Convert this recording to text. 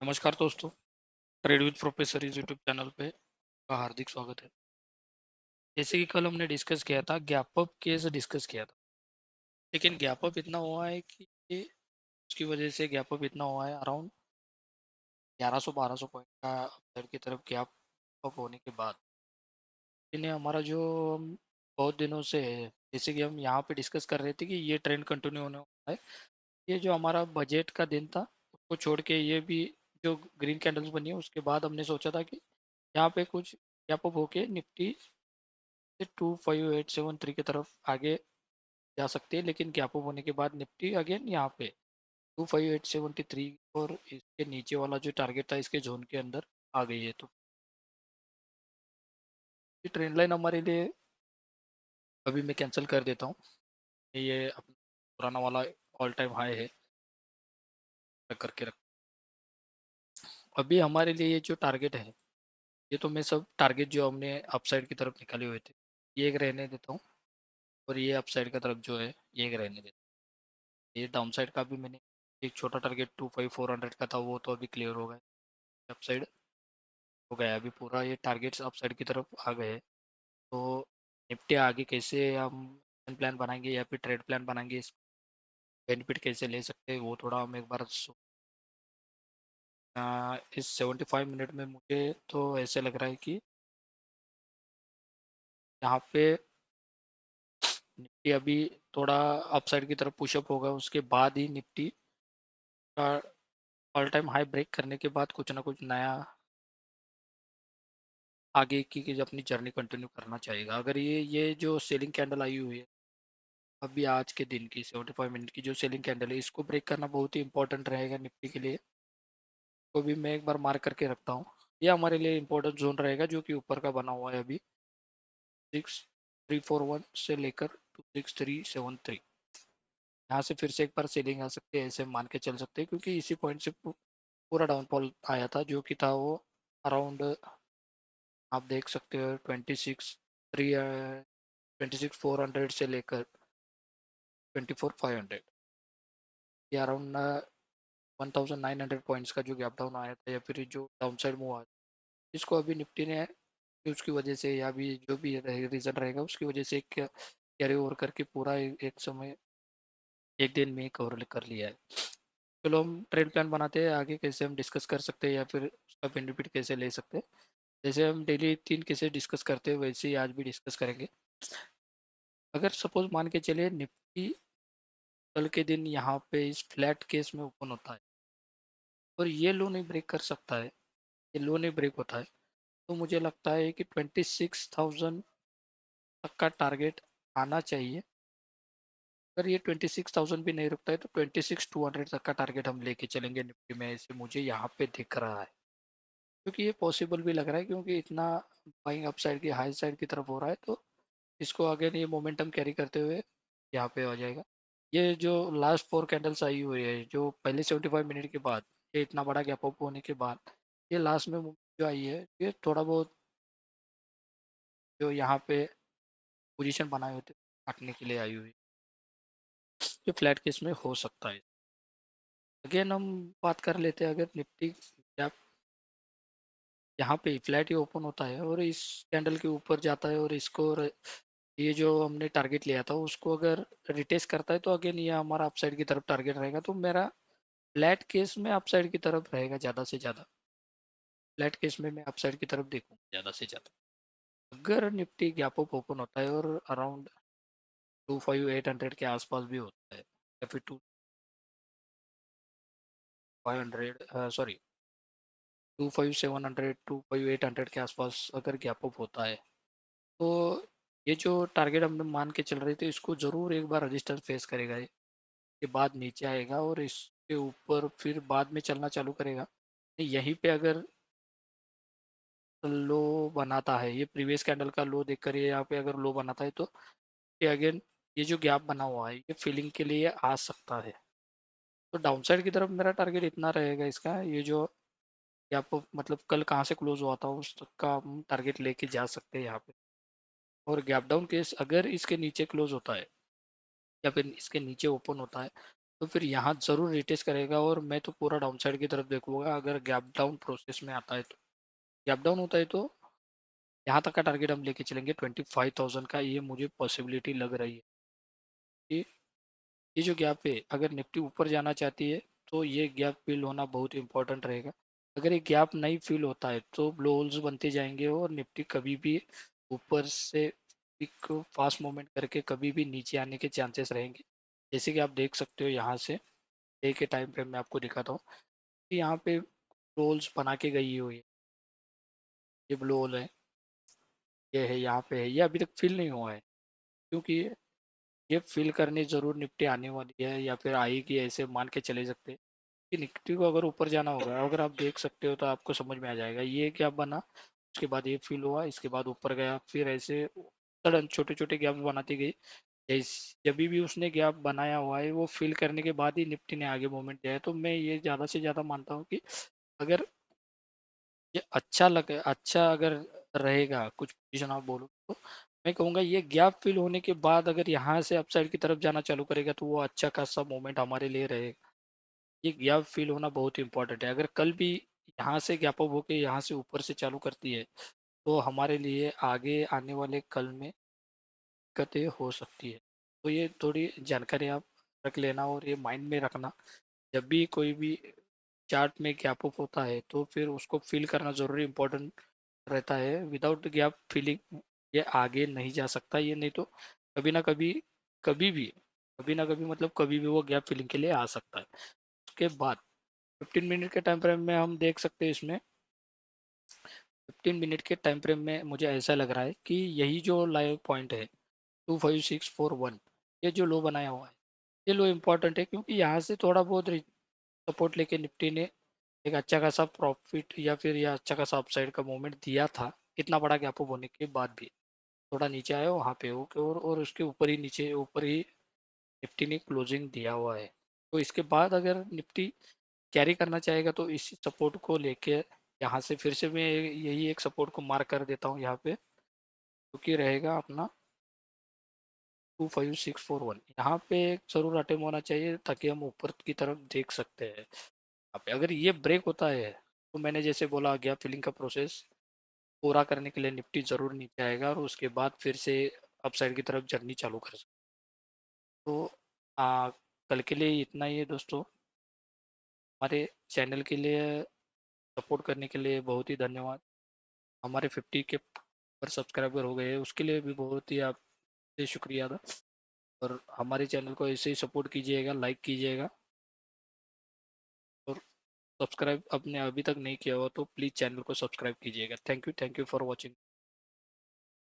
नमस्कार दोस्तों। Trade with professor इस यूट्यूब चैनल पे का हार्दिक स्वागत है। जैसे कि कल हमने डिस्कस किया था, गैप अप केस डिस्कस किया था, लेकिन गैप अप इतना हुआ है कि उसकी वजह से गैप अप इतना हुआ है, अराउंड 1100-1200 पॉइंट का अपसाइड की तरफ गैप अप होने के बाद इन्हें हमारा जो बहुत दिनों से है, जैसे कि हम यहाँ पे डिस्कस कर रहे थे कि ये ट्रेंड कंटिन्यू होने वाला है। ये जो हमारा बजट का दिन था उसको छोड़ के ये भी जो ग्रीन कैंडल्स बनी है उसके बाद हमने सोचा था कि यहाँ पे कुछ गैप अप होके निफ्टी 25873 की तरफ आगे जा सकती है, लेकिन गैप अप होने के बाद निफ्टी अगेन यहाँ पे 25873 और इसके नीचे वाला जो टारगेट था इसके जोन के अंदर आ गई है। तो ये ट्रेंड लाइन हमारे लिए अभी मैं कैंसिल कर देता हूँ। ये अपना पुराना वाला ऑल टाइम हाई है, करके रख। अभी हमारे लिए ये जो टारगेट है, ये तो मैं सब टारगेट जो हमने अपसाइड की तरफ निकाले हुए थे ये एक रहने देता हूँ, और ये अपसाइड की तरफ जो है ये एक रहने देता हूँ। ये डाउन साइड का भी मैंने एक छोटा टारगेट 25400 का था, वो तो अभी क्लियर हो गया, अपसाइड हो गया। अभी पूरा ये टारगेट्स अपसाइड की तरफ आ गए। तो निफ्टी आगे कैसे हम प्लान बनाएंगे या फिर ट्रेड प्लान बनाएंगे, इस बेनिफिट कैसे ले सकते हैं, वो थोड़ा हम एक बार इस 75 मिनट में मुझे तो ऐसे लग रहा है कि यहाँ पे निफ्टी अभी थोड़ा अपसाइड की तरफ पुशअप होगा, उसके बाद ही निफ्टी का ऑल टाइम हाई ब्रेक करने के बाद कुछ ना कुछ नया आगे की अपनी जर्नी कंटिन्यू करना चाहेगा। अगर ये जो सेलिंग कैंडल आई हुई है अभी आज के दिन की 75 मिनट की जो सेलिंग कैंडल है, इसको ब्रेक करना बहुत ही इंपॉर्टेंट रहेगा निफ्टी के लिए। तो भी मैं एक बार मार्क करके रखता हूँ। ये हमारे लिए इंपॉर्टेंट जोन रहेगा जो कि ऊपर का बना हुआ है अभी 6341 से लेकर 26373। यहाँ से फिर से एक बार सेलिंग आ सकती है, ऐसे मान के चल सकते हैं, क्योंकि इसी पॉइंट से पूरा डाउनफॉल आया था जो कि था वो अराउंड, आप देख सकते हो 26,400 से लेकर 24,500, ये अराउंड 1900 पॉइंट्स का जो गैप डाउन आया था या फिर जो डाउन साइड मूव आया, जिसको अभी निफ्टी ने उसकी वजह से या भी जो भी रीज़न रहेगा उसकी वजह से कैरी ओवर करके पूरा एक समय एक दिन में कवर कर लिया है। चलो हम ट्रेड प्लान बनाते हैं, आगे कैसे हम डिस्कस कर सकते हैं या फिर उसका बेनिफिट कैसे ले सकते हैं। जैसे हम डेली 3 केसेस डिस्कस करते हैं वैसे ही आज भी डिस्कस करेंगे। अगर सपोज मान के चलिए निफ्टी कल के दिन यहाँ पे इस फ्लैट केस में ओपन होता है और ये लो नहीं ब्रेक कर सकता है, ये लो नहीं ब्रेक होता है, तो मुझे लगता है कि 26,000 तक का टारगेट आना चाहिए। अगर ये 26,000 भी नहीं रुकता है तो 26,200 तक का टारगेट हम लेके चलेंगे निफ्टी में, ऐसे मुझे यहाँ पे दिख रहा है, क्योंकि ये पॉसिबल भी लग रहा है, क्योंकि इतना बाइंग अप साइड की हाई साइड की तरफ हो रहा है। तो इसको अगेन ये मोमेंटम कैरी करते हुए यहाँ पे आ जाएगा। ये जो लास्ट 4 कैंडल्स आई हुई है जो पहले 75 मिनट के बाद, ये इतना बड़ा गैप अप होने के बाद ये लास्ट में जो आई है, ये थोड़ा बहुत जो यहाँ पे पोजीशन बनाए होते काटने के लिए आई हुई है, ये फ्लैट केस में हो सकता है। अगेन हम बात कर लेते हैं, अगर निफ्टी गैप यहाँ पे फ्लैट ही ओपन होता है और इस कैंडल के ऊपर जाता है और इसको ये जो हमने टारगेट लिया था उसको अगर रिटेस्ट करता है, तो अगेन ये हमारा अपसाइड की तरफ टारगेट रहेगा। तो मेरा फ्लैट केस में अपसाइड की तरफ रहेगा ज़्यादा से ज़्यादा, फ्लैट केस में मैं अपसाइड की तरफ देखूँ ज़्यादा से ज़्यादा। अगर निफ्टी गैप अप ओपन होता है और अराउंड 25,800 के आसपास भी होता है या फिर 2,500 सॉरी 2,5,700 2,5,800 के आसपास अगर गैप अप होता है, तो ये जो टारगेट हम मान के चल रहे थे इसको ज़रूर एक बार रजिस्टर फेस करेगा, ये के बाद नीचे आएगा और इसके ऊपर फिर बाद में चलना चालू करेगा। यहीं पे अगर लो बनाता है, ये प्रीवियस कैंडल का लो देखकर ये यहाँ पे अगर लो बनाता है, तो ये अगेन ये जो गैप बना हुआ है ये फिलिंग के लिए आ सकता है। तो डाउन साइड की तरफ मेरा टारगेट इतना रहेगा इसका, ये जो गैप मतलब कल कहाँ से क्लोज हुआ था उस तक का हम टारगेट लेके जा सकते हैं यहाँ पे। और गैप डाउन केस अगर इसके नीचे क्लोज होता है या फिर इसके नीचे ओपन होता है, तो फिर यहाँ ज़रूर रिटेस्ट करेगा और मैं तो पूरा डाउन साइड की तरफ देखूंगा अगर गैप डाउन प्रोसेस में आता है तो। गैप डाउन होता है तो यहाँ तक का टारगेट हम लेके चलेंगे 25,000 का, ये मुझे पॉसिबिलिटी लग रही है कि ये जो गैप है अगर निफ्टी ऊपर जाना चाहती है तो ये गैप फिल होना बहुत इंपॉर्टेंट रहेगा। अगर ये गैप नहीं फिल होता है तो ब्लो होल्स बनते जाएंगे और निफ्टी कभी भी ऊपर से एक फास्ट मूवमेंट करके कभी भी नीचे आने के चांसेस रहेंगे। जैसे कि आप देख सकते हो यहाँ से डे के टाइम फ्रेम में आपको दिखाता हूँ कि यहाँ पे ब्लो होल्स बना के गई हुई है। ये ब्लो होल है, ये है, यहाँ पे है, ये अभी तक फिल नहीं हुआ है क्योंकि ये फिल करने जरूर निफ्टी आने वाली है या फिर आएगी, ऐसे मान के चले सकते हैं कि निफ्टी को अगर ऊपर जाना होगा। अगर आप देख सकते हो तो आपको समझ में आ जाएगा ये क्या बना, उसके बाद ये फिल हुआ, इसके बाद ऊपर गया, फिर ऐसे सडन छोटे छोटे गैप बनाती गई। जब भी उसने गैप बनाया हुआ है वो फिल करने के बाद ही निफ्टी ने आगे मूवमेंट दिया है। तो मैं ये ज़्यादा से ज़्यादा मानता हूँ कि अगर ये अच्छा लगे, अच्छा अगर रहेगा कुछ पोजीशन आप बोलो तो मैं कहूँगा ये गैप फिल होने के बाद अगर यहाँ से अपसाइड की तरफ जाना चालू करेगा तो वो अच्छा खासा मोमेंट हमारे लिए रहेगा। ये गैप फिल होना बहुत इंपॉर्टेंट है। अगर कल भी यहाँ से गैप अप होके यहाँ से ऊपर से चालू करती है तो हमारे लिए आगे आने वाले कल में दिक्कतें हो सकती है। तो ये थोड़ी जानकारी आप रख लेना और ये माइंड में रखना। जब भी कोई भी चार्ट में गैप अप होता है तो फिर उसको फिल करना ज़रूरी इंपॉर्टेंट रहता है। विदाउट गैप फिलिंग ये आगे नहीं जा सकता। ये नहीं तो कभी ना कभी, कभी भी, कभी ना कभी मतलब कभी भी वो गैप फिलिंग के लिए आ सकता है। उसके बाद 15 मिनट के टाइम फ्रेम में हम देख सकते हैं इसमें 15 मिनट के टाइम फ्रेम में मुझे ऐसा लग रहा है कि यही जो लाइव पॉइंट है 25641, ये जो लो बनाया हुआ है ये लो इम्पोर्टेंट है क्योंकि यहाँ से थोड़ा बहुत सपोर्ट लेके निफ्टी ने एक अच्छा खासा प्रॉफिट या फिर या अच्छा खासा अपसाइड का मूवमेंट दिया था। इतना बड़ा गैप अप होने के बाद भी थोड़ा नीचे आया वहाँ पे ओके, और उसके ऊपर ही नीचे ऊपर ही निफ्टी ने क्लोजिंग दिया हुआ है। तो इसके बाद अगर निफ्टी कैरी करना चाहेगा तो इस सपोर्ट को लेके यहाँ से फिर से मैं यही एक सपोर्ट को मार्क कर देता हूँ यहाँ पे, क्योंकि रहेगा अपना 25641। यहाँ पे जरूर अटेम्प्ट होना चाहिए ताकि हम ऊपर की तरफ देख सकते हैं। यहाँ पे अगर ये ब्रेक होता है तो मैंने जैसे बोला गया फिलिंग का प्रोसेस पूरा करने के लिए निफ्टी जरूर नीचे आएगा और उसके बाद फिर से अपसाइड की तरफ जर्नी चालू कर सकते। तो कल के लिए इतना ही है दोस्तों। हमारे चैनल के लिए सपोर्ट करने के लिए बहुत ही धन्यवाद। हमारे 50 के पर सब्सक्राइबर हो गए हैं उसके लिए भी बहुत ही आपसे शुक्रिया था। और हमारे चैनल को ऐसे ही सपोर्ट कीजिएगा, लाइक कीजिएगा और सब्सक्राइब आपने अभी तक नहीं किया हो तो प्लीज़ चैनल को सब्सक्राइब कीजिएगा। Thank you for watching.